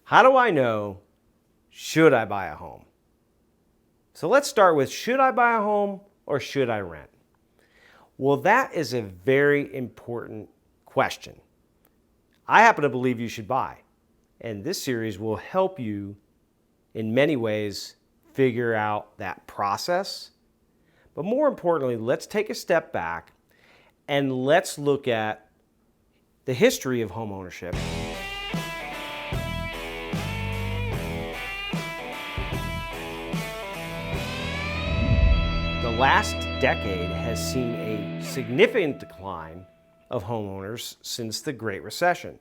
How do I know, should I buy a home? So let's start with, should I buy a home or should I rent? Well, that is a very important question. I happen to believe you should buy, and this series will help you in many ways figure out that process. But more importantly, let's take a step back and let's look at the history of home ownership. The last decade has seen a significant decline of homeowners since the Great Recession.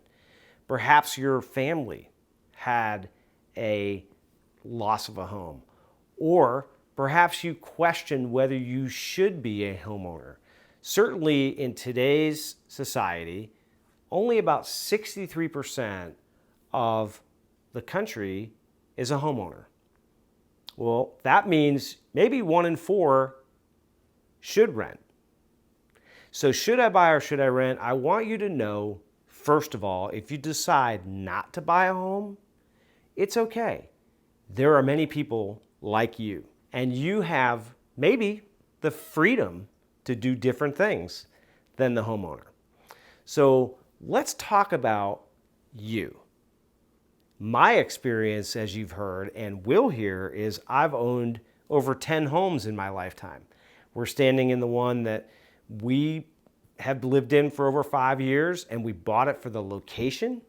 Perhaps your family had a loss of a home, or perhaps you question whether you should be a homeowner. Certainly in today's society, only about 63% of the country is a homeowner. Well, that means maybe 1 in 4 should rent. So should I buy or should I rent? I want you to know, first of all, if you decide not to buy a home, it's okay. There are many people like you, and you have maybe the freedom to do different things than the homeowner. So let's talk about you. My experience, as you've heard and will hear, is I've owned over 10 homes in my lifetime. We're standing in the one that we have lived in for over 5 years, and we bought it for the location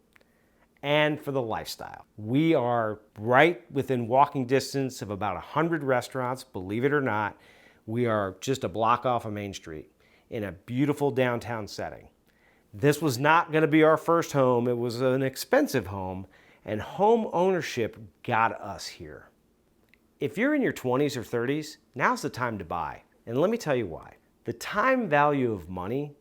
and for the lifestyle. We are right within walking distance of about 100 restaurants, believe it or not. We are just a block off of Main Street in a beautiful downtown setting. This was not going to be our first home. It was an expensive home, and home ownership got us here. If you're in your 20s or 30s, now's the time to buy. And let me tell you why. The time value of money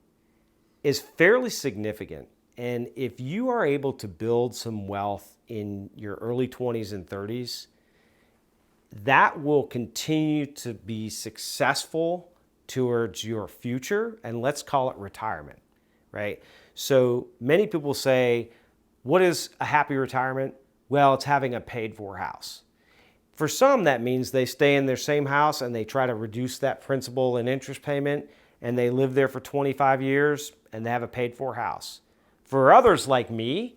is fairly significant. And if you are able to build some wealth in your early 20s and 30s, that will continue to be successful towards your future, and let's call it retirement, right? So many people say, what is a happy retirement? Well, it's having a paid-for house. For some, that means they stay in their same house and they try to reduce that principal and interest payment, and they live there for 25 years and they have a paid-for house. For others like me,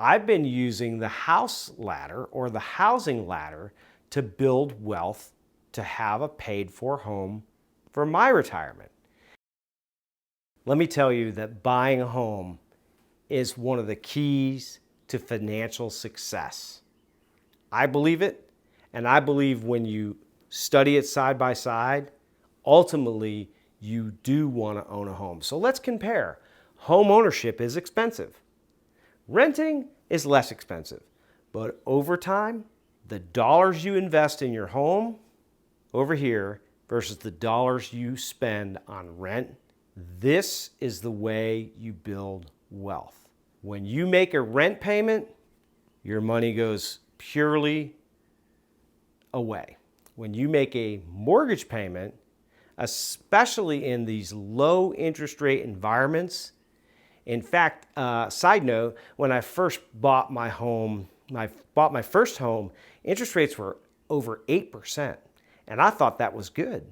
I've been using the house ladder or the housing ladder to build wealth to have a paid-for home for my retirement. Let me tell you that buying a home is one of the keys to financial success. I believe it, and I believe when you study it side by side, ultimately you do want to own a home. So let's compare. Home ownership is expensive. Renting is less expensive, but over time, the dollars you invest in your home over here versus the dollars you spend on rent, this is the way you build wealth. When you make a rent payment, your money goes purely away. When you make a mortgage payment, especially in these low interest rate environments, in fact, side note, when I first bought my home, I bought my first home, interest rates were over 8%, and I thought that was good.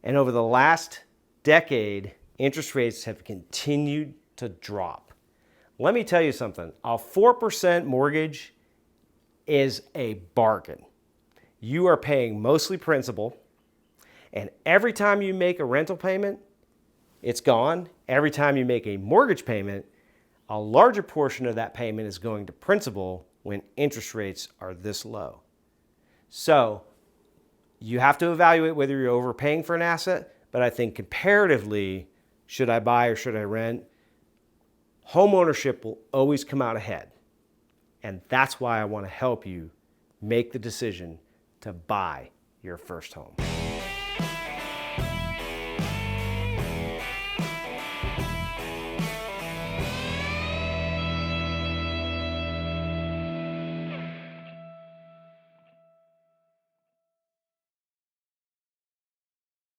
And over the last decade, interest rates have continued to drop. Let me tell you something, a 4% mortgage is a bargain. You are paying mostly principal, and every time you make a rental payment, it's gone. Every time you make a mortgage payment, a larger portion of that payment is going to principal when interest rates are this low. So you have to evaluate whether you're overpaying for an asset, but I think comparatively, should I buy or should I rent? Home ownership will always come out ahead. And that's why I want to help you make the decision to buy your first home.